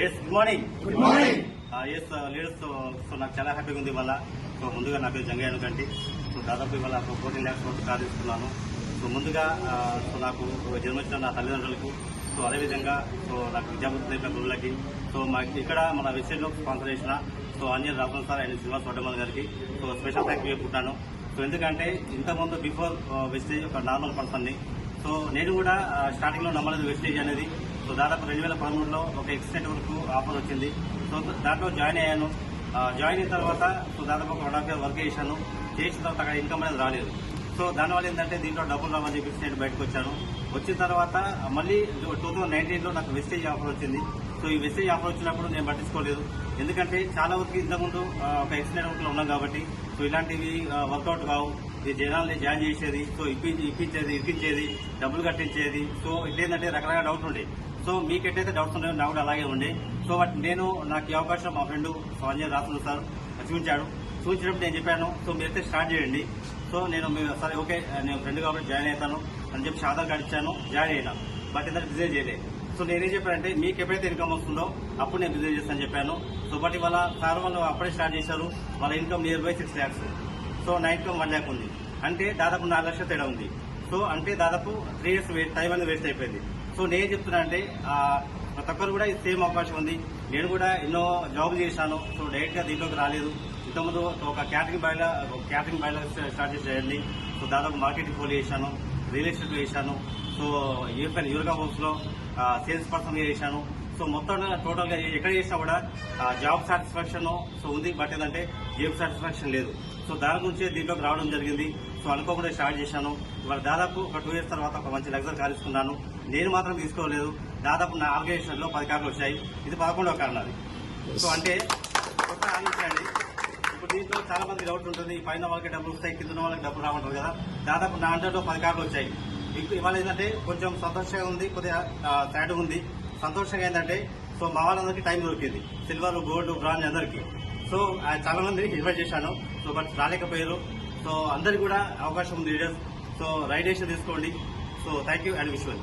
Yes good morning. Good morning. Yes leaders. So నాకు చాలా హ్యాపీగా ఉంది ఇవాళ. సో ముందుగా నా పేరు జంగయ్య కంటి. సో దాదాపు ఇవాళ 14 lakhs వరకు కార్ తీసుకున్నాను. సో ముందుగా సో నాకు జన్మొచ్చిన నా తల్లిదండ్రులకు, సో అదేవిధంగా సో నాకు విద్యాబుద్ధి గురువులకి, సో మాకు ఇక్కడ మన వెబ్సైట్లో స్పాన్సర్ చేసిన so Anjan Raghavan sir and Srinivas Vaddamal గారికి సో స్పెషల్ థ్యాంక్ యూ చెప్పుకుంటాను. సో ఎందుకంటే ఇంతకుముందు బిఫోర్ వెస్టేజ్ ఒక నార్మల్ పర్సన్ని. సో నేను కూడా స్టార్టింగ్ లో నమ్మలేదు వెస్టేజ్ అనేది. సో దాదాపు 2013లో ఒక ఎక్స్టెంట్ వరకు ఆఫర్ వచ్చింది. సో దాంట్లో జాయిన్ అయ్యాను. జాయిన్ అయిన తర్వాత సో దాదాపు ఒక 1.5 year వర్క్ చేశాను. చేసిన తర్వాత అక్కడ ఇన్కమ్ అనేది రాలేదు. సో దానివల్ల ఏంటంటే దీంట్లో డబ్బులు రావని చెప్పేసి నేను బయటకు వచ్చాను. వచ్చిన తర్వాత మళ్ళీ 2019లో నాకు వెస్టేజ్ ఆఫర్ వచ్చింది. సో ఈ వెస్టేజ్ ఆఫర్ వచ్చినప్పుడు నేను పట్టించుకోలేదు. ఎందుకంటే చాలా వరకు ఇంతకుముందు ఒక ఎక్స్టెంట్ వర్క్ లో ఉన్నాం కాబట్టి సో ఇలాంటివి వర్కౌట్ కావు. ఈ జనాల్ని జాయిన్ చేసేది, సో ఇప్పించేది, డబ్బులు కట్టించేది. సో ఇదేంటంటే రకరకాల డౌట్లు ఉండే. సో మీకు ఎట్లయితే డౌట్స్ ఉన్నాయో నాకు కూడా అలాగే ఉండే. సో నేను నాకు ఈ అవకాశం మా ఫ్రెండ్ అంజన్ రాఘవన్ సార్ చూపించాడు. చూపించినప్పుడు నేను చెప్పాను, సో మీరైతే స్టార్ట్ చేయండి. సో నేను సరే ఓకే నేను ఫ్రెండ్ కాబట్టి జాయిన్ అవుతాను అని చెప్పి ఆధార్ కార్డు ఇచ్చాను, జాయిన్ అయినా. బట్ ఇంత బిజినెస్ చేయలేదు. సో నేనేం చెప్పానంటే మీకు ఎప్పుడైతే ఇన్కమ్ వస్తుందో అప్పుడు నేను బిజినెస్ చేస్తాను చెప్పాను. సో బట్ ఇవాళ సార్ వాళ్ళు అప్పుడే స్టార్ట్ చేశారు. వాళ్ళ income near by 6 lakhs. So నా ఇన్కమ్ 1 lakh ఉంది. అంటే దాదాపు 4 లక్షల తేడా ఉంది. సో అంటే దాదాపు 3 years టైం అనేది వేస్ట్ అయిపోయింది. సో నేను చెప్తున్నా అంటే ప్రతి ఒక్కరు కూడా సేమ్ అవకాశం ఉంది. నేను కూడా ఎన్నో జాబ్ చేశాను. సో డైరెక్ట్ గా దీంట్లోకి రాలేదు. ఇంతకుముందు ఒక క్యాటరింగ్ బాయ్లో స్టార్ట్ చేసేయండి. సో దాదాపు మార్కెటింగ్ ఫోన్ చేశాను, రియల్ ఎస్టేట్ చేశాను. సో యూరికా హౌస్ లో సేల్స్ పర్సన్ చేశాను. సో మొత్తం టోటల్ గా ఎక్కడ చేసినా కూడా జాబ్ సాటిస్ఫాక్షన్ సో ఉంది. బట్ ఏంటంటే జాబ్ సాటిస్ఫాక్షన్ లేదు. సో దాని గురించి దీంట్లోకి రావడం జరిగింది. సో అనుకోకుండా స్టార్ట్ చేశాను. ఇవాళ దాదాపు ఒక 2 years తర్వాత ఒక మంచి లగ్జరీ కార్ తీసుకున్నాను. నేను మాత్రం తీసుకోలేదు. దాదాపు నా ఆర్గనైజేషన్ లో 10 కార్లు వచ్చాయి. ఇది 11వ కార్ నాది. సో అంటే ఒక ఆలోచించండి. ఇప్పుడు దీంట్లో చాలా మంది డౌట్ ఉంటుంది, పైన వాళ్ళకి డబ్బులు వస్తాయి, కింద వాళ్ళకి డబ్బులు రావంటారు కదా. దాదాపు నా అండర్లో 10 కార్లు వచ్చాయి. ఇవాళ ఏంటంటే కొంచెం సంతోషంగా ఉంది, కొద్దిగా సాడ్ ఉంది. సంతోషంగా ఏంటంటే సో మా వాళ్ళందరికీ టైం దొరికింది, సిల్వర్, గోల్డ్, బ్రాంజ్ అందరికీ. సో చాలా మందికి ఇన్వైట్ చేశాను. సో బట్ రాలేకపోయారు. సో అందరికి కూడా అవకాశం ఉంది లీడర్స్. సో రైట్ డెసిషన్ తీసుకోండి. So thank you and wish you.